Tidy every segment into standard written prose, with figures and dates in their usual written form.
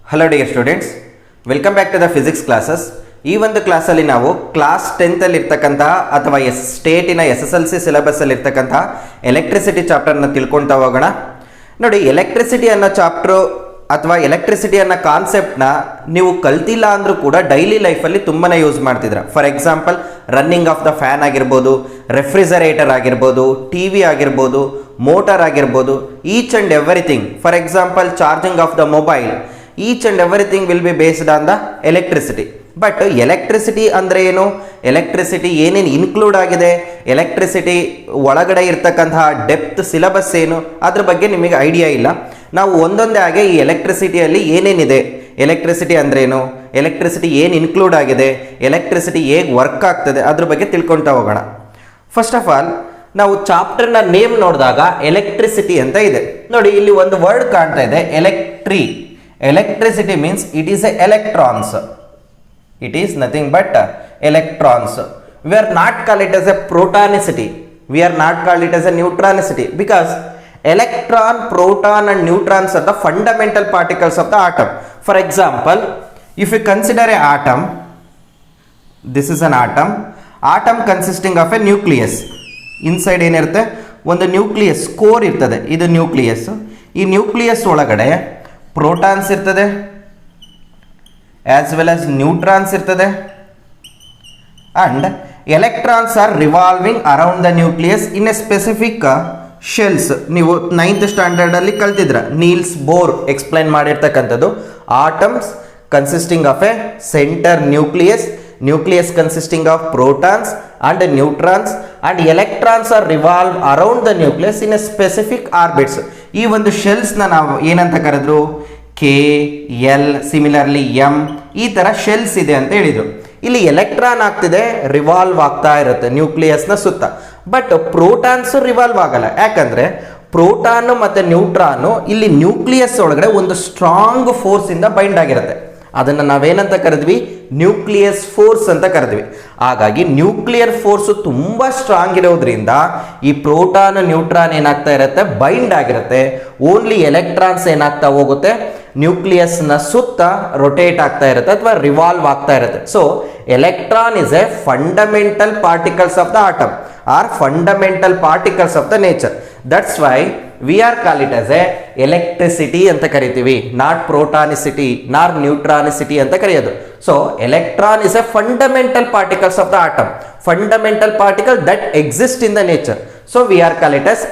Hello dear students, welcome back to the physics classes. ಈ ಒಂದು ಕ್ಲಾಸಲ್ಲಿ ನಾವು ಕ್ಲಾಸ್ 10ಲ್ಲಿ ಇರ್ತಕ್ಕಂತಹ ಅಥವಾ ಸ್ಟೇಟಿನ SSLC ಸಿಲೆಬಸ್ಸಲ್ಲಿ ಇರ್ತಕ್ಕಂತಹ ಎಲೆಕ್ಟ್ರಿಸಿಟಿ ಚಾಪ್ಟರ್ನ ತಿಳ್ಕೊಳ್ತಾ ಹೋಗೋಣ. ನೋಡಿ, ಎಲೆಕ್ಟ್ರಿಸಿಟಿ ಅನ್ನೋ ಚಾಪ್ಟ್ರು ಅಥವಾ ಎಲೆಕ್ಟ್ರಿಸಿಟಿ ಅನ್ನೋ ಕಾನ್ಸೆಪ್ಟ್ನ ನೀವು ಕಲ್ತಿಲ್ಲ ಅಂದರೂ ಕೂಡ ಡೈಲಿ ಲೈಫಲ್ಲಿ ತುಂಬಾ ಯೂಸ್ ಮಾಡ್ತಿದ್ರ. For example, running of the fan ಆಗಿರ್ಬೋದು, ರೆಫ್ರಿಜರೇಟರ್ ಆಗಿರ್ಬೋದು, TV ಆಗಿರ್ಬೋದು, ಮೋಟಾರ್ ಆಗಿರ್ಬೋದು, each and everything. For example, charging of the mobile, each and everything will be based on the electricity. But electricity ಅಂದರೆ ಏನು, electricity ಏನೇನು include ಆಗಿದೆ, electricity ಒಳಗಡೆ ಇರ್ತಕ್ಕಂತಹ ಡೆಪ್ತ್ ಸಿಲೆಬಸ್ ಏನು, ಅದ್ರ ಬಗ್ಗೆ ನಿಮಗೆ ಐಡಿಯಾ ಇಲ್ಲ. ನಾವು ಒಂದೊಂದೇ ಹಾಗೆ ಈ ಎಲೆಕ್ಟ್ರಿಸಿಟಿಯಲ್ಲಿ ಏನೇನಿದೆ, ಎಲೆಕ್ಟ್ರಿಸಿಟಿ ಅಂದ್ರೇನು, ಎಲೆಕ್ಟ್ರಿಸಿಟಿ ಏನು ಇನ್ಕ್ಲೂಡ್ ಆಗಿದೆ, ಎಲೆಕ್ಟ್ರಿಸಿಟಿ ಹೇಗೆ ವರ್ಕ್ ಆಗ್ತದೆ, ಅದ್ರ ಬಗ್ಗೆ ತಿಳ್ಕೊಳ್ತಾ ಹೋಗೋಣ. ಫಸ್ಟ್ ಆಫ್ ಆಲ್, ನಾವು ಚಾಪ್ಟರ್ನ ನೇಮ್ ನೋಡಿದಾಗ ಎಲೆಕ್ಟ್ರಿಸಿಟಿ ಅಂತ ಇದೆ. ನೋಡಿ, ಇಲ್ಲಿ ಒಂದು ವರ್ಡ್ ಕಾಣ್ತಾ ಇದೆ, electricity means it is A electrons. It is nothing but electrons. We are not call it as a protonicity. We are not call it as a neutronicity because electron, proton and neutrons are the fundamental particles of the atom. For example, if you consider a atom, this is an atom consisting of a nucleus. Inside ಏನಿರುತ್ತೆ, ಒಂದು nucleus core ಇರ್ತದೆ, ಇದು nucleus. ಈ nucleus ಒಳಗಡೆ protons ಇರ್ತದೆ as well as neutrons ಇರ್ತದೆ, and electrons are revolving around the nucleus in a specific shells. ನೀವು 9th standard ಅಲ್ಲಿ ಕಲ್ತಿದ್ರ, ನೀಲ್ಸ್ ಬೋರ್ ಎಕ್ಸ್ಪ್ಲೈನ್ ಮಾಡಿರ್ತಕ್ಕಂಥದ್ದು. Atoms consisting of A centre nucleus consisting of protons and neutrons, and electrons are revolve around the nucleus in a specific orbits. ಈ ಒಂದು ಶೆಲ್ಸ್ನ ನಾವು ಏನಂತ ಕರೆದ್ರು, KL, similarly M, ಈ ಥರ ಶೆಲ್ಸ್ ಇದೆ ಅಂತ ಹೇಳಿದರು. ಇಲ್ಲಿ ಎಲೆಕ್ಟ್ರಾನ್ ಆಗ್ತಿದೆ, ರಿವಾಲ್ವ್ ಆಗ್ತಾ ಇರುತ್ತೆ ನ್ಯೂಕ್ಲಿಯಸ್ನ ಸುತ್ತ. ಬಟ್ ಪ್ರೋಟಾನ್ಸು ರಿವಾಲ್ವ್ ಆಗಲ್ಲ. ಯಾಕಂದರೆ ಪ್ರೋಟಾನು ಮತ್ತು ನ್ಯೂಟ್ರಾನು ಇಲ್ಲಿ ನ್ಯೂಕ್ಲಿಯಸ್ ಒಳಗಡೆ ಒಂದು ಸ್ಟ್ರಾಂಗ್ ಫೋರ್ಸಿಂದ ಬೈಂಡ್ ಆಗಿರುತ್ತೆ. ಅದನ್ನು ನಾವೇನಂತ ಕರೆದ್ವಿ, ನ್ಯೂಕ್ಲಿಯಸ್ ಫೋರ್ಸ್ ಅಂತ ಕರೆದ್ವಿ. ಹಾಗಾಗಿ ನ್ಯೂಕ್ಲಿಯರ್ ಫೋರ್ಸು ತುಂಬ ಸ್ಟ್ರಾಂಗ್ ಇರೋದ್ರಿಂದ ಈ ಪ್ರೋಟಾನ್ ನ್ಯೂಟ್ರಾನ್ ಏನಾಗ್ತಾ ಇರುತ್ತೆ, ಬೈಂಡ್ ಆಗಿರುತ್ತೆ. ಓನ್ಲಿ ಎಲೆಕ್ಟ್ರಾನ್ಸ್ ಏನಾಗ್ತಾ ಹೋಗುತ್ತೆ, ನ್ಯೂಕ್ಲಿಯಸ್ನ ಸುತ್ತ ರೊಟೇಟ್ ಆಗ್ತಾ ಇರುತ್ತೆ ಅಥವಾ ರಿವಾಲ್ವ್ ಆಗ್ತಾ ಇರುತ್ತೆ. So electron is a fundamental particles of the atom are fundamental particles of the nature. That's why we are call it as a electricity ಅಂತ ಕರಿತೀವಿ, ನಾಟ್ ಪ್ರೋಟಾನಿಸಿಟಿ ನಾರ್ ನ್ಯೂಟ್ರಾನಿಸಿಟಿ ಅಂತ ಕರೆಯೋದು. So electron is a fundamental particles of the atom, fundamental particle that exist in the nature. So we are call it as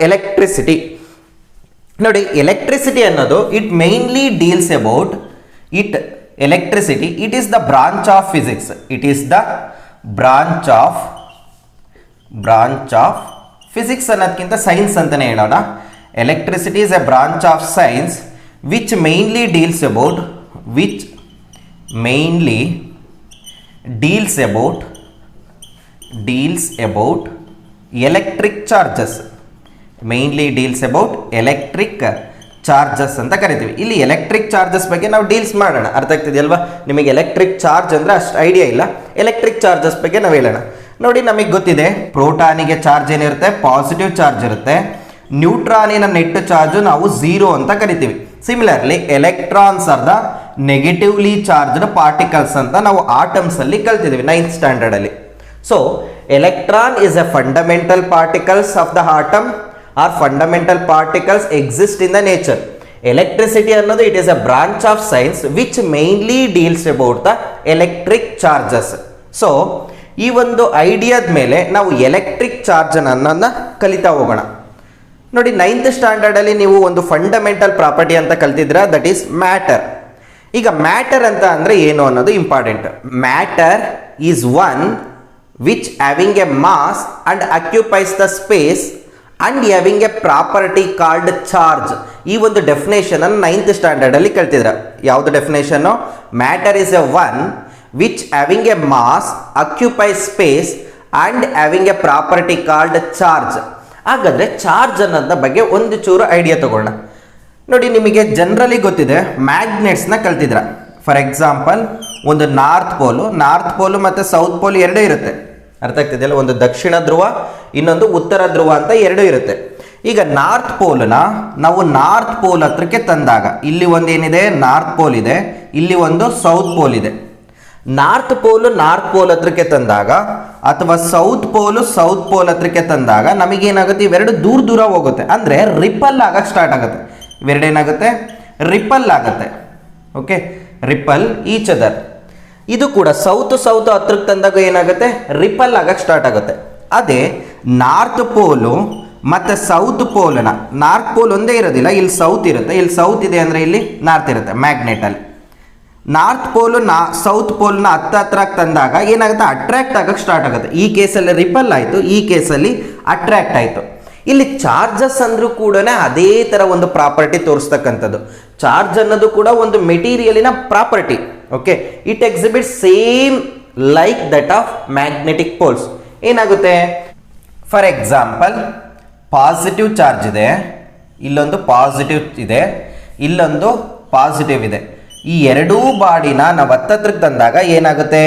electricity. ನೋಡಿ, electricity ಅನ್ನೋದು it mainly deals about electricity it is the branch of physics. It is the branch of physics ಅನ್ನೋದಕ್ಕಿಂತ science ಅಂತಲೇ ಹೇಳೋಣ. Electricity is A branch of science which mainly deals about electric charges. Mainly deals about electric charges ಅಂತ ಕರಿತೀವಿ. ಇಲ್ಲಿ electric charges ಬಗ್ಗೆ ನಾವು deals ಮಾಡೋಣ. ಅರ್ಥ ಆಗ್ತಿದೆಯಲ್ವಾ ನಿಮಗೆ? ಎಲೆಕ್ಟ್ರಿಕ್ ಚಾರ್ಜ್ ಅಂದರೆ ಅಷ್ಟು ಐಡಿಯಾ ಇಲ್ಲ, ಎಲೆಕ್ಟ್ರಿಕ್ ಚಾರ್ಜಸ್ ಬಗ್ಗೆ ನಾವು ಹೇಳೋಣ. ನೋಡಿ, ನಮಗೆ ಗೊತ್ತಿದೆ ಪ್ರೋಟಾನಿಗೆ ಚಾರ್ಜ್ ಏನಿರುತ್ತೆ, ಪಾಸಿಟಿವ್ ಚಾರ್ಜ್ ಇರುತ್ತೆ. ನ್ಯೂಟ್ರಾನಿನ ನೆಟ್ ಚಾರ್ಜ್ ನಾವು 0 ಅಂತ ಕರಿತೀವಿ. Similarly electrons are the negatively charged particles ಅಂತ ನಾವು ಆಟಮ್ಸ್ ಅಲ್ಲಿ ಕಲ್ತಿದ್ದೀವಿ 9th ಸ್ಟ್ಯಾಂಡರ್ಡ್ ಅಲ್ಲಿ. So electron is a fundamental particles of the atom are fundamental particles exist in the nature. Electricity ಅನ್ನೋದು it is a branch of science which mainly deals about the electric charges. So ಈ ಒಂದು ಐಡಿಯಾದ ಮೇಲೆ ನಾವು electric charge ಅನ್ನೋದನ್ನ ಕಲಿತಾ ಹೋಗೋಣ. ನೋಡಿ, 9th ಸ್ಟ್ಯಾಂಡರ್ಡಲ್ಲಿ ನೀವು ಒಂದು ಫಂಡಮೆಂಟಲ್ ಪ್ರಾಪರ್ಟಿ ಅಂತ ಕಲ್ತಿದ್ರ, ದಟ್ ಈಸ್ ಮ್ಯಾಟರ್. ಈಗ ಮ್ಯಾಟರ್ ಅಂತ ಅಂದರೆ ಏನು ಅನ್ನೋದು important. Matter is one which having a mass and occupies the space and having a property called charge. ಈ ಒಂದು ಡೆಫಿನೇಷನ್ ಅನ್ನು 9th ಸ್ಟ್ಯಾಂಡರ್ಡಲ್ಲಿ ಕಲ್ತಿದ್ರ. ಯಾವುದು definition? Matter is a one which having a mass, occupy space and having a property called charge. ಹಾಗಾದರೆ charge ಅನ್ನೋದ್ರ ಬಗ್ಗೆ ಒಂದು ಚೂರು ಐಡಿಯಾ ತಗೊಳ್ಳೋಣ. ನೋಡಿ, ನಿಮಗೆ ಜನರಲಿ ಗೊತ್ತಿದೆ, ಮ್ಯಾಗ್ನೆಟ್ಸ್ನ ಕಲ್ತಿದ್ರ. ಫಾರ್ ಎಕ್ಸಾಂಪಲ್, ಒಂದು ನಾರ್ತ್ ಪೋಲು ಮತ್ತು ಸೌತ್ ಪೋಲ್ ಎರಡೂ ಇರುತ್ತೆ. ಅರ್ಥ ಆಗ್ತಿದೆಯಲ್ಲ? ಒಂದು ದಕ್ಷಿಣ ಧ್ರುವ, ಇನ್ನೊಂದು ಉತ್ತರ ಧ್ರುವ ಅಂತ ಎರಡೂ ಇರುತ್ತೆ. ಈಗ ನಾರ್ತ್ ಪೋಲ್ನ ನಾವು ನಾರ್ತ್ ಪೋಲ್ ಹತ್ರಕ್ಕೆ ತಂದಾಗ ಇಲ್ಲಿ ಒಂದೇನಿದೆ ನಾರ್ತ್ ಪೋಲ್ ಇದೆ, ಇಲ್ಲಿ ಒಂದು ಸೌತ್ ಪೋಲ್ ಇದೆ. ನಾರ್ತ್ ಪೋಲ್ ಹತ್ರಕ್ಕೆ ತಂದಾಗ ಅಥವಾ ಸೌತ್ ಪೋಲ್ ಹತ್ರಕ್ಕೆ ತಂದಾಗ ನಮಗೇನಾಗುತ್ತೆ, ಇವೆರಡು ದೂರ ದೂರ ಹೋಗುತ್ತೆ, ಅಂದರೆ ರಿಪಲ್ ಆಗಕ್ಕೆ ಸ್ಟಾರ್ಟ್ ಆಗುತ್ತೆ. ಇವೆರಡೇನಾಗುತ್ತೆ, ರಿಪಲ್ ಆಗುತ್ತೆ. Okay, repel each other. ಇದು ಕೂಡ ಸೌತ್ ಹತ್ರಕ್ಕೆ ತಂದಾಗ ಏನಾಗುತ್ತೆ, ರಿಪಲ್ ಆಗಕ್ಕೆ ಸ್ಟಾರ್ಟ್ ಆಗುತ್ತೆ. ಅದೇ ನಾರ್ತ್ ಪೋಲು ಮತ್ತು ಸೌತ್ ಪೋಲ್ನ, ನಾರ್ತ್ ಪೋಲ್ ಒಂದೇ ಇರೋದಿಲ್ಲ, ಇಲ್ಲಿ ಸೌತ್ ಇರುತ್ತೆ, ಇಲ್ಲಿ ಸೌತ್ ಇದೆ ಅಂದರೆ ಇಲ್ಲಿ ನಾರ್ತ್ ಇರುತ್ತೆ ಮ್ಯಾಗ್ನೆಟಲ್ಲಿ. ನಾರ್ತ್ ಪೋಲು ಸೌತ್ ಪೋಲ್ನ ಹತ್ರ ತಂದಾಗ ಏನಾಗುತ್ತೆ, ಅಟ್ರಾಕ್ಟ್ ಆಗಕ್ಕೆ ಸ್ಟಾರ್ಟ್ ಆಗುತ್ತೆ. ಈ ಕೇಸಲ್ಲಿ ರಿಪಲ್ ಆಯಿತು, ಈ ಕೇಸಲ್ಲಿ ಅಟ್ರಾಕ್ಟ್ ಆಯಿತು. ಇಲ್ಲಿ ಚಾರ್ಜಸ್ ಅಂದರೂ ಕೂಡ ಅದೇ ಥರ ಒಂದು ಪ್ರಾಪರ್ಟಿ ತೋರಿಸ್ತಕ್ಕಂಥದ್ದು. ಚಾರ್ಜ್ ಅನ್ನೋದು ಕೂಡ ಒಂದು ಮೆಟೀರಿಯಲಿನ property. Okay, it exhibit same like that of magnetic poles. ಏನಾಗುತ್ತೆ, ಫಾರ್ ಎಕ್ಸಾಂಪಲ್ ಪಾಸಿಟಿವ್ ಚಾರ್ಜ್ ಇದೆ, ಇಲ್ಲೊಂದು ಪಾಸಿಟಿವ್ ಇದೆ, ಇಲ್ಲೊಂದು ಪಾಸಿಟಿವ್ ಇದೆ. ಈ ಎರಡೂ ಬಾಡಿನ ನಾವು ಹತ್ತತ್ರಕ್ಕೆ ತಂದಾಗ ಏನಾಗುತ್ತೆ,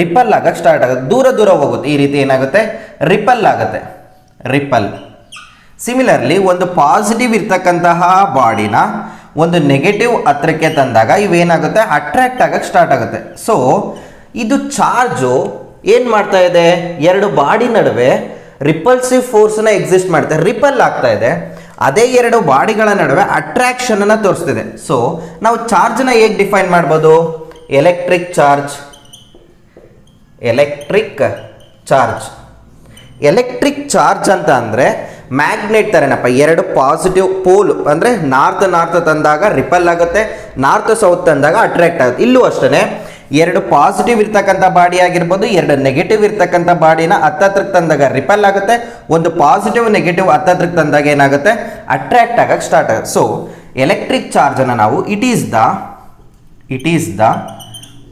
ರಿಪಲ್ ಆಗಕ್ಕೆ ಸ್ಟಾರ್ಟ್ ಆಗುತ್ತೆ, ದೂರ ದೂರ ಹೋಗುತ್ತೆ. ಈ ರೀತಿ ಏನಾಗುತ್ತೆ, ರಿಪಲ್ ಆಗುತ್ತೆ, ರಿಪಲ್. ಸಿಮಿಲರ್ಲಿ ಒಂದು ಪಾಸಿಟಿವ್ ಇರ್ತಕ್ಕಂತಹ ಬಾಡಿನ ಒಂದು ನೆಗೆಟಿವ್ ಹತ್ರಕ್ಕೆ ತಂದಾಗ ಇವೇನಾಗುತ್ತೆ, ಅಟ್ರಾಕ್ಟ್ ಆಗಕ್ಕೆ ಸ್ಟಾರ್ಟ್ ಆಗುತ್ತೆ. ಸೊ ಇದು ಚಾರ್ಜು ಏನು ಮಾಡ್ತಾ ಇದೆ, ಎರಡು ಬಾಡಿ ನಡುವೆ ರಿಪಲ್ಸಿವ್ ಫೋರ್ಸ್ನ ಎಕ್ಸಿಸ್ಟ್ ಮಾಡ್ತಾ ರಿಪಲ್ ಆಗ್ತಾ ಇದೆ. ಅದೇ ಎರಡು ಬಾಡಿಗಳ ನಡುವೆ ಅಟ್ರಾಕ್ಷನ್ ಅನ್ನು ತೋರಿಸ್ತಿದೆ. ಸೊ ನಾವು ಚಾರ್ಜ್ನ ಹೇಗೆ ಡಿಫೈನ್ ಮಾಡ್ಬೋದು, ಎಲೆಕ್ಟ್ರಿಕ್ ಚಾರ್ಜ್. ಎಲೆಕ್ಟ್ರಿಕ್ ಚಾರ್ಜ್ ಅಂತ ಅಂದರೆ ಮ್ಯಾಗ್ನೆಟ್ ಥರನಪ್ಪ, ಎರಡು ಪಾಸಿಟಿವ್ ಪೋಲ್ ಅಂದರೆ ನಾರ್ತ್ ತಂದಾಗ ರಿಪಲ್ ಆಗುತ್ತೆ, ನಾರ್ತ್ ಸೌತ್ ತಂದಾಗ ಅಟ್ರಾಕ್ಟ್ ಆಗುತ್ತೆ. ಇಲ್ಲೂ ಅಷ್ಟೇ, ಎರಡು ಪಾಸಿಟಿವ್ ಇರ್ತಕ್ಕಂಥ ಬಾಡಿ ಆಗಿರ್ಬೋದು, ಎರಡು ನೆಗೆಟಿವ್ ಇರ್ತಕ್ಕಂಥ ಬಾಡಿನ ಹತ್ತತ್ರಕ್ಕೆ ತಂದಾಗ ರಿಪಲ್ ಆಗುತ್ತೆ, ಒಂದು ಪಾಸಿಟಿವ್ ನೆಗೆಟಿವ್ ಹತ್ತತ್ರಕ್ಕೆ ತಂದಾಗ ಏನಾಗುತ್ತೆ, ಅಟ್ರಾಕ್ಟ್ ಆಗಕ್ಕೆ ಸ್ಟಾರ್ಟ್ ಆಗುತ್ತೆ. ಸೊ ಎಲೆಕ್ಟ್ರಿಕ್ ಚಾರ್ಜನ್ನು ನಾವು it is the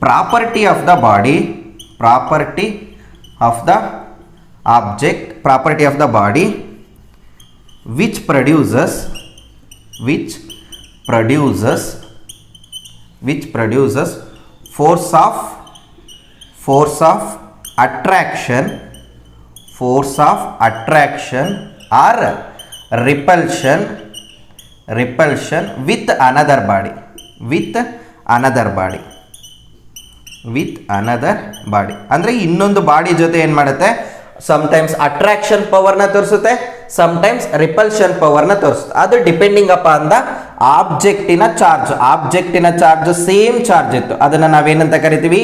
property of the body, property of the object, property of the body which produces force of attraction or repulsion with another body, ಅಂದರೆ ಇನ್ನೊಂದು body ಜೊತೆ ಏನು ಮಾಡುತ್ತೆ, ಸಮಟೈಮ್ಸ್ ಅಟ್ರಾಕ್ಷನ್ ಪವರ್ನ ತೋರಿಸುತ್ತೆ, sometimes repulsion ಪವರ್ನ ತೋರಿಸುತ್ತೆ. ಅದು ಡಿಪೆಂಡಿಂಗ್ ಅಪಾನ್ ದ ಆಬ್ಜೆಕ್ಟಿನ ಚಾರ್ಜ್ ಸೇಮ್ ಚಾರ್ಜ್ ಇತ್ತು, ಅದನ್ನು ನಾವೇನಂತ ಕರಿತೀವಿ,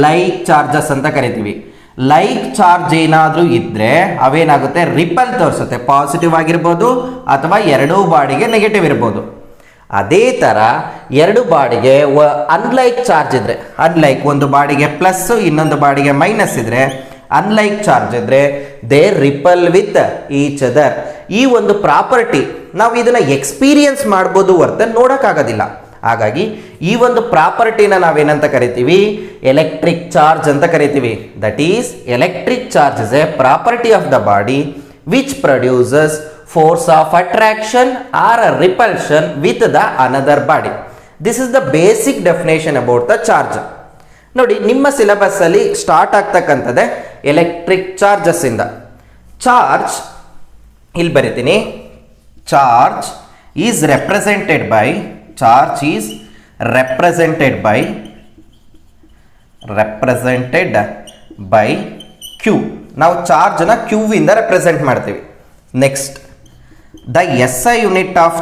ಲೈಕ್ ಚಾರ್ಜಸ್ ಅಂತ ಕರಿತೀವಿ. ಲೈಕ್ ಚಾರ್ಜ್ ಏನಾದರೂ ಇದ್ದರೆ ಅವೇನಾಗುತ್ತೆ, ರಿಪಲ್ ತೋರಿಸುತ್ತೆ, ಪಾಸಿಟಿವ್ ಆಗಿರ್ಬೋದು ಅಥವಾ ಎರಡೂ ಬಾಡಿಗೆ ನೆಗೆಟಿವ್ ಇರ್ಬೋದು. ಅದೇ ಥರ ಎರಡು ಬಾಡಿಗೆ ಅನ್ಲೈಕ್ ಚಾರ್ಜ್ ಇದ್ದರೆ, ಅನ್ಲೈಕ್ ಒಂದು ಬಾಡಿಗೆ ಪ್ಲಸ್ ಇನ್ನೊಂದು ಬಾಡಿಗೆ ಮೈನಸ್ ಇದ್ದರೆ, ಅನ್ಲೈಕ್ ಚಾರ್ಜ್ ಇದ್ರೆ they ripple with each other. ಈ ಒಂದು ಪ್ರಾಪರ್ಟಿ ನಾವು ಇದನ್ನ ಎಕ್ಸ್ಪೀರಿಯನ್ಸ್ ಮಾಡ್ಬೋದು ಹೊರತು ನೋಡೋಕ್ಕಾಗೋದಿಲ್ಲ. ಹಾಗಾಗಿ ಈ ಒಂದು ಪ್ರಾಪರ್ಟಿನ ನಾವೇನಂತ ಕರಿತೀವಿ, ಎಲೆಕ್ಟ್ರಿಕ್ ಚಾರ್ಜ್ ಅಂತ ಕರಿತೀವಿ. That is electric charge is a property of the body which produces force of attraction or repulsion with the another body. This is the basic definition about the charge. ನೋಡಿ, ನಿಮ್ಮ syllabus ಅಲ್ಲಿ start ಆಗ್ತಕ್ಕಂಥದ್ದೇ electric charges ಇಂದ. Charge ಇಲ್ಲಿ ಬರೀತೀನಿ, charge is represented by Q. ನಾವು ಚಾರ್ಜ್ನ Q ಇಂದ ರೆಪ್ರೆಸೆಂಟ್ ಮಾಡ್ತೀವಿ. Next, the SI unit of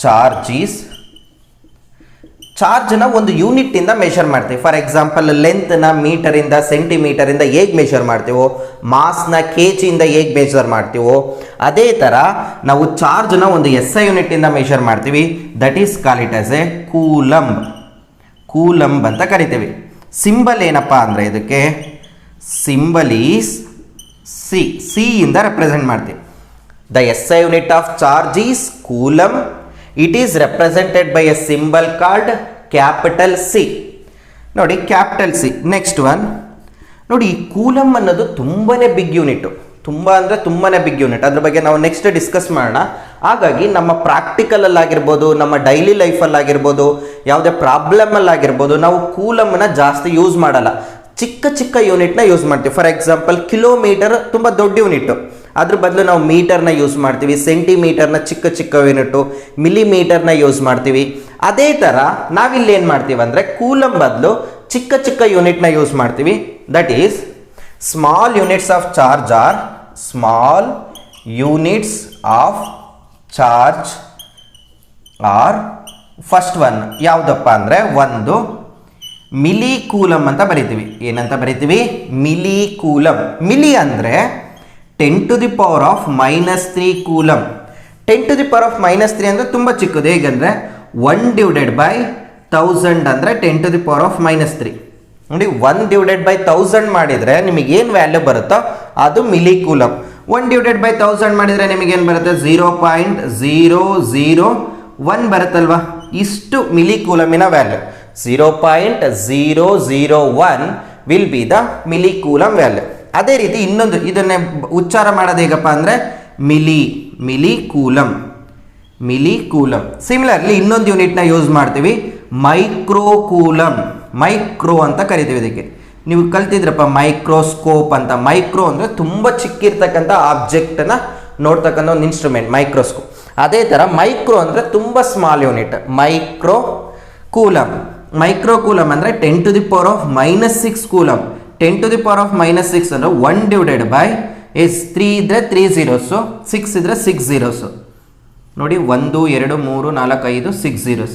charge is ಚಾರ್ಜ್ನ ಒಂದು ಯೂನಿಟ್ಟಿಂದ ಮೆಷರ್ ಮಾಡ್ತೀವಿ. ಫಾರ್ ಎಕ್ಸಾಂಪಲ್ ಲೆಂತ್ನ ಮೀಟರಿಂದ ಸೆಂಟಿಮೀಟರಿಂದ ಹೇಗೆ ಮೆಷರ್ ಮಾಡ್ತೀವೋ, ಮಾಸ್ನ ಕೆಜಿಯಿಂದ ಹೇಗೆ ಮೆಷರ್ ಮಾಡ್ತೀವೋ, ಅದೇ ಥರ ನಾವು ಚಾರ್ಜ್ನ ಒಂದು SI ಯೂನಿಟ್ಟಿಂದ ಮೆಷರ್ ಮಾಡ್ತೀವಿ. That is call it as A coulomb ಅಂತ ಕರಿತೀವಿ. ಸಿಂಬಲ್ ಏನಪ್ಪ ಅಂದರೆ ಇದಕ್ಕೆ ಸಿಂಬಲ್ ಈಸ್ ಸಿ ಇಂದ ರೆಪ್ರೆಸೆಂಟ್ ಮಾಡ್ತೀವಿ. The SI unit of charge is coulomb. It is represented by A symbol called capital C. ನೋಡಿ, ಕ್ಯಾಪಿಟಲ್ ಸಿ. ನೆಕ್ಸ್ಟ್ ಒನ್ ನೋಡಿ, ಈ ಕೂಲಮ್ ಅನ್ನೋದು ತುಂಬಾನೇ ಬಿಗ್ ಯೂನಿಟ್, ತುಂಬಾನೇ ಬಿಗ್ ಯೂನಿಟ್. ಅದ್ರ ಬಗ್ಗೆ ನಾವು ನೆಕ್ಸ್ಟ್ ಡಿಸ್ಕಸ್ ಮಾಡೋಣ. ಹಾಗಾಗಿ ನಮ್ಮ ಪ್ರಾಕ್ಟಿಕಲ್ ಆಗಿರ್ಬೋದು, ನಮ್ಮ ಡೈಲಿ ಲೈಫಲ್ಲಿ ಆಗಿರ್ಬೋದು, ಯಾವುದೇ ಪ್ರಾಬ್ಲಮ್ ಅಲ್ಲಿ ಆಗಿರ್ಬೋದು, ನಾವು ಕೂಲಮ್ನ ಜಾಸ್ತಿ ಯೂಸ್ ಮಾಡಲ್ಲ. ಚಿಕ್ಕ ಚಿಕ್ಕ ಯೂನಿಟ್ನ ಯೂಸ್ ಮಾಡ್ತೀವಿ. ಫಾರ್ ಎಕ್ಸಾಂಪಲ್ ಕಿಲೋಮೀಟರ್ ತುಂಬ ದೊಡ್ಡ ಯೂನಿಟ್, ಅದ್ರ ಬದಲು ನಾವು ಮೀಟರ್ನ ಯೂಸ್ ಮಾಡ್ತೀವಿ, ಸೆಂಟಿಮೀಟರ್ನ ಚಿಕ್ಕ ಚಿಕ್ಕ ಯೂನಿಟು, ಮಿಲಿಮೀಟರ್ನ ಯೂಸ್ ಮಾಡ್ತೀವಿ. ಅದೇ ಥರ ನಾವಿಲ್ಲಿ ಏನು ಮಾಡ್ತೀವಿ ಅಂದರೆ ಕೂಲಮ್ ಬದಲು ಚಿಕ್ಕ ಚಿಕ್ಕ ಯೂನಿಟ್ನ ಯೂಸ್ ಮಾಡ್ತೀವಿ. That is small units of charge or small units of charge or first one ಯಾವುದಪ್ಪ ಅಂದರೆ ಒಂದು ಮಿಲಿ ಕೂಲಮ್ ಅಂತ ಬರಿತೀವಿ. ಏನಂತ ಬರಿತೀವಿ? Milli coulomb. ಮಿಲಿ ಅಂದರೆ 10⁻³ ಕೂಲಮ್. 10⁻³ ಅಂದರೆ ತುಂಬ ಚಿಕ್ಕದು. ಹೇಗೆಂದರೆ 1/1000 ಅಂದರೆ 10⁻³ ನೋಡಿ. 1/1000 ಮಾಡಿದರೆ ನಿಮಗೇನು ವ್ಯಾಲ್ಯೂ ಬರುತ್ತೋ ಅದು ಮಿಲಿ ಕೂಲಮ್. 1/1000 ಮಾಡಿದರೆ ನಿಮಗೇನು ಬರುತ್ತೆ? 0.001 ಬರುತ್ತಲ್ವಾ? ಇಷ್ಟು ಮಿಲಿ ಕೂಲಮಿನ value. 0.001 will be the milli coulomb value. ಅದೇ ರೀತಿ ಇನ್ನೊಂದು ಇದನ್ನೇ ಉಚ್ಚಾರ ಮಾಡೋದು ಹೇಗಪ್ಪ ಅಂದರೆ ಮಿಲಿ ಕೂಲಮ್. ಸಿಮಿಲರ್ಲಿ ಇನ್ನೊಂದು ಯೂನಿಟ್ನ ಯೂಸ್ ಮಾಡ್ತೀವಿ, ಮೈಕ್ರೋ ಕೂಲಮ್. ಮೈಕ್ರೋ ಅಂತ ಕರಿತೀವಿ ಇದಕ್ಕೆ. ನೀವು ಕಲ್ತಿದ್ರಪ್ಪ ಮೈಕ್ರೋಸ್ಕೋಪ್ ಅಂತ. ಮೈಕ್ರೋ ಅಂದರೆ ತುಂಬ ಚಿಕ್ಕಿರ್ತಕ್ಕಂಥ ಆಬ್ಜೆಕ್ಟನ್ನು ನೋಡ್ತಕ್ಕಂಥ ಒಂದು ಇನ್ಸ್ಟ್ರೂಮೆಂಟ್ ಮೈಕ್ರೋಸ್ಕೋಪ್. ಅದೇ ಥರ ಮೈಕ್ರೋ ಅಂದರೆ ತುಂಬ ಸ್ಮಾಲ್ ಯೂನಿಟ್, ಮೈಕ್ರೋ ಕೂಲಮ್. ಅಂದರೆ 10⁻⁻6 ಕೂಲಮ್. 10⁻⁻6 ಅಂದರೆ 1/3 ಇದ್ರೆ 3 zeros, 6 ಇದ್ರೆ 6 zeros ನೋಡಿ. 1 2 3 4 5 6 zeros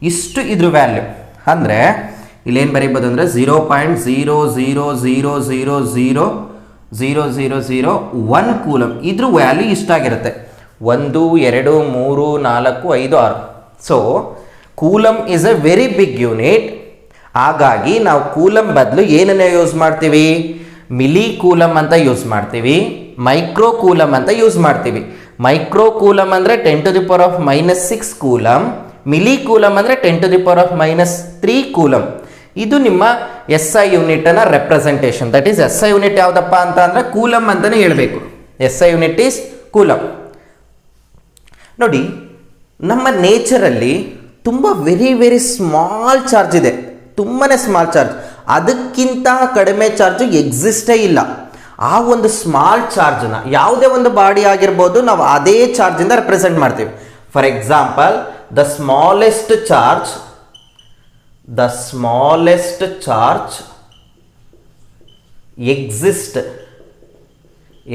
ಇಷ್ಟು ಇದ್ರ ವ್ಯಾಲ್ಯೂ. ಅಂದರೆ ಇಲ್ಲೇನು ಬರೀಬೋದು ಅಂದರೆ 0.000000001 ಕೂಲಮ್. ಇದ್ರ ವ್ಯಾಲ್ಯೂ ಇಷ್ಟಾಗಿರುತ್ತೆ. 1 2 3 4 5 6. So coulomb is a very big unit. ಹಾಗಾಗಿ ನಾವು ಕೂಲಮ್ ಬದಲು ಏನನ್ನ ಯೂಸ್ ಮಾಡ್ತೀವಿ? ಮಿಲಿ ಕೂಲಮ್ ಅಂತ ಯೂಸ್ ಮಾಡ್ತೀವಿ, ಮೈಕ್ರೋ ಕೂಲಮ್ ಅಂತ ಯೂಸ್ ಮಾಡ್ತೀವಿ. ಮೈಕ್ರೋ ಕೂಲಮ್ ಅಂದರೆ 10⁻⁻6 ಕೂಲಮ್, ಮಿಲಿ ಕೂಲಮ್ ಅಂದರೆ 10⁻⁻3 ಕೂಲಮ್. ಇದು ನಿಮ್ಮ SI ಯೂನಿಟ್ನ representation. That is SI unit ಯಾವುದಪ್ಪ ಅಂತ ಅಂದರೆ ಕೂಲಮ್ ಅಂತಲೇ ಹೇಳಬೇಕು. SI unit is coulomb. ನೋಡಿ, ನಮ್ಮ ನೇಚರಲ್ಲಿ ತುಂಬ ವೆರಿ ಸ್ಮಾಲ್ ಚಾರ್ಜ್ ಇದೆ, ತುಂಬಾ ಸ್ಮಾಲ್ ಚಾರ್ಜ್. ಅದಕ್ಕಿಂತ ಕಡಿಮೆ ಚಾರ್ಜ್ ಎಕ್ಸಿಸ್ಟೇ ಇಲ್ಲ. ಆ ಒಂದು ಸ್ಮಾಲ್ ಚಾರ್ಜ್ನ ಯಾವುದೇ ಒಂದು ಬಾಡಿ ಆಗಿರ್ಬೋದು ನಾವು ಅದೇ ಚಾರ್ಜಿಂದ ರೆಪ್ರೆಸೆಂಟ್ ಮಾಡ್ತೀವಿ. For example the smallest charge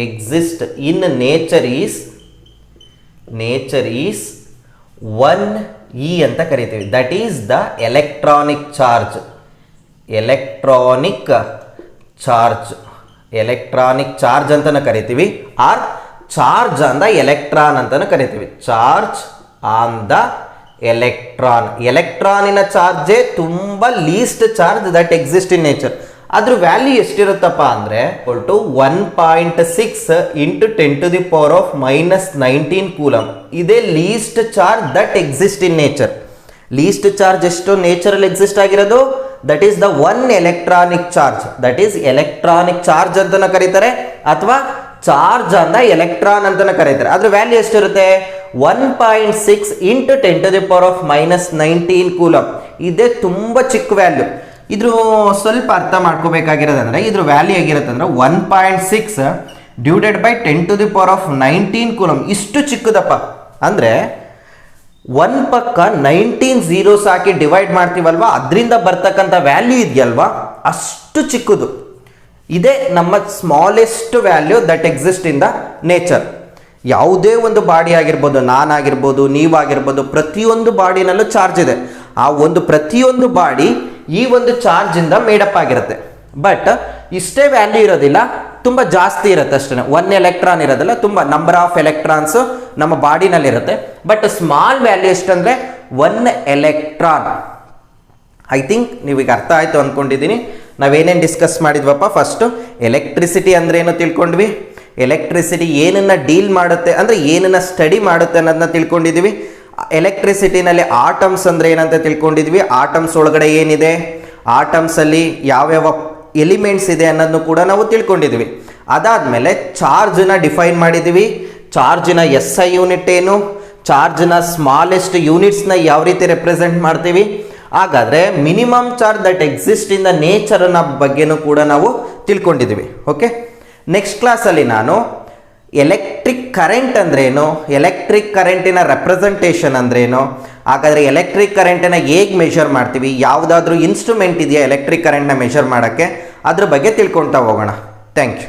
exist in nature is 1 E ಅಂತ ಕರಿತೀವಿ. That is the electronic charge ಅಂತಲೂ ಕರಿತೀವಿ, or charge on the electron ಅಂತಲೂ ಕರಿತೀವಿ. ಚಾರ್ಜ್ ಆನ್ ದ ಎಲೆಕ್ಟ್ರಾನಿನ ಚಾರ್ಜೇ ತುಂಬ least charge that exist in nature. ಅದ್ರ ವ್ಯಾಲ್ಯೂ ಎಷ್ಟಿರುತ್ತಪ್ಪ ಅಂದರೆ 1.6 × 10⁻⁻19 ಕೂಲಮ್. ಇದೇ least charge that exist in nature. Least charge ಎಷ್ಟು ನೇಚರಲ್ಲಿ ಎಕ್ಸಿಸ್ಟ್ ಆಗಿರೋದು? That is the 1 electronic charge. That is electronic charge ಅಂತಲೂ ಕರೀತಾರೆ ಅಥವಾ ಚಾರ್ಜ್ ಆನ್ ದ ಎಲೆಕ್ಟ್ರಾನ್ ಅಂತಲೂ ಕರೀತಾರೆ. ಅದ್ರ ವ್ಯಾಲ್ಯೂ ಎಷ್ಟಿರುತ್ತೆ? 1.6 × 10⁻⁻19 ಕೂಲಮ್. ಇದೇ ತುಂಬ ಚಿಕ್ಕ ವ್ಯಾಲ್ಯೂ. ಇದ್ರ ಸ್ವಲ್ಪ ಅರ್ಥ ಮಾಡ್ಕೋಬೇಕಾಗಿರೋದಂದ್ರೆ ಇದ್ರ ವ್ಯಾಲ್ಯೂ ಆಗಿರುತ್ತೆ ಅಂದರೆ 1.6 ಡಿವೈಡೆಡ್ ಬೈ 10⁻⁹ ಕೂಲಮ್. ಇಷ್ಟು ಚಿಕ್ಕದಪ್ಪ. ಅಂದರೆ 1 ಪಕ್ಕ 19 zeros ಹಾಕಿ ಡಿವೈಡ್ ಮಾಡ್ತೀವಲ್ವಾ, ಅದರಿಂದ ಬರ್ತಕ್ಕಂಥ ವ್ಯಾಲ್ಯೂ ಇದೆಯಲ್ವಾ ಅಷ್ಟು ಚಿಕ್ಕದು. ಇದೇ ನಮ್ಮ smallest value that exist in the nature. ಯಾವುದೇ ಒಂದು ಬಾಡಿ ಆಗಿರ್ಬೋದು, ನಾನಾಗಿರ್ಬೋದು, ನೀವಾಗಿರ್ಬೋದು, ಪ್ರತಿಯೊಂದು ಬಾಡಿನಲ್ಲೂ ಚಾರ್ಜ್ ಇದೆ. ಆ ಒಂದು ಪ್ರತಿಯೊಂದು ಬಾಡಿ ಈ ಒಂದು ಚಾರ್ಜಿಂದ ಮೇಡಪ್ ಆಗಿರುತ್ತೆ. ಬಟ್ ಇಷ್ಟೇ ವ್ಯಾಲ್ಯೂ ಇರೋದಿಲ್ಲ, ತುಂಬ ಜಾಸ್ತಿ ಇರುತ್ತೆ ಅಷ್ಟೇ. 1 ಎಲೆಕ್ಟ್ರಾನ್ ಇರೋದಿಲ್ಲ, ತುಂಬ ನಂಬರ್ ಆಫ್ ಎಲೆಕ್ಟ್ರಾನ್ಸು ನಮ್ಮ ಬಾಡಿನಲ್ಲಿರುತ್ತೆ. ಬಟ್ ಸ್ಮಾಲ್ ವ್ಯಾಲ್ಯೂ ಎಷ್ಟಂದರೆ 1 ಎಲೆಕ್ಟ್ರಾನ್. ಐ ಥಿಂಕ್ ನೀವೀಗ ಅರ್ಥ ಆಯಿತು ಅಂದ್ಕೊಂಡಿದ್ದೀನಿ. ನಾವೇನೇನು ಡಿಸ್ಕಸ್ ಮಾಡಿದ್ವಪ್ಪ? ಫಸ್ಟು ಎಲೆಕ್ಟ್ರಿಸಿಟಿ ಅಂದರೆ ಏನು ತಿಳ್ಕೊಂಡ್ವಿ. ಎಲೆಕ್ಟ್ರಿಸಿಟಿ ಏನನ್ನ ಡೀಲ್ ಮಾಡುತ್ತೆ ಅಂದರೆ ಏನನ್ನ ಸ್ಟಡಿ ಮಾಡುತ್ತೆ ಅನ್ನೋದನ್ನ ತಿಳ್ಕೊಂಡಿದ್ದೀವಿ. ಎಲೆಕ್ಟ್ರಿಸಿಟಿನಲ್ಲಿ ಆಟಮ್ಸ್ ಅಂದರೆ ಏನಂತ ತಿಳ್ಕೊಂಡಿದ್ವಿ. ಆಟಮ್ಸ್ ಒಳಗಡೆ ಏನಿದೆ, ಆಟಮ್ಸಲ್ಲಿ ಯಾವ್ಯಾವ ಎಲಿಮೆಂಟ್ಸ್ ಇದೆ ಅನ್ನೋದನ್ನು ಕೂಡ ನಾವು ತಿಳ್ಕೊಂಡಿದ್ವಿ. ಅದಾದಮೇಲೆ ಚಾರ್ಜನ್ನ ಡಿಫೈನ್ ಮಾಡಿದ್ದೀವಿ. ಚಾರ್ಜಿನ SI ಯೂನಿಟ್ ಏನು, ಚಾರ್ಜ್ನ ಸ್ಮಾಲೆಸ್ಟ್ ಯೂನಿಟ್ಸ್ನ ಯಾವ ರೀತಿ ರೆಪ್ರೆಸೆಂಟ್ ಮಾಡ್ತೀವಿ. ಹಾಗಾದರೆ minimum charge that exist in the ನೇಚರ್ನ ಬಗ್ಗೆನೂ ಕೂಡ ನಾವು ತಿಳ್ಕೊಂಡಿದ್ದೀವಿ. ಓಕೆ, ನೆಕ್ಸ್ಟ್ ಕ್ಲಾಸಲ್ಲಿ ನಾನು ಎಲೆಕ್ಟ್ರಿಕ್ ಕರೆಂಟ್ ಅಂದ್ರೇನು, ಎಲೆಕ್ಟ್ರಿಕ್ ಕರೆಂಟಿನ ರೆಪ್ರೆಸೆಂಟೇಷನ್ ಅಂದ್ರೇನು, ಹಾಗಾದರೆ ಎಲೆಕ್ಟ್ರಿಕ್ ಕರೆಂಟನ್ನು ಹೇಗೆ ಮೆಷರ್ ಮಾಡ್ತೀವಿ, ಯಾವುದಾದ್ರೂ ಇನ್ಸ್ಟ್ರೂಮೆಂಟ್ ಇದೆಯಾ ಎಲೆಕ್ಟ್ರಿಕ್ ಕರೆಂಟ್ನ ಮೆಷರ್ ಮಾಡೋಕ್ಕೆ, ಅದ್ರ ಬಗ್ಗೆ ತಿಳ್ಕೊಳ್ತಾ ಹೋಗೋಣ. Thank you.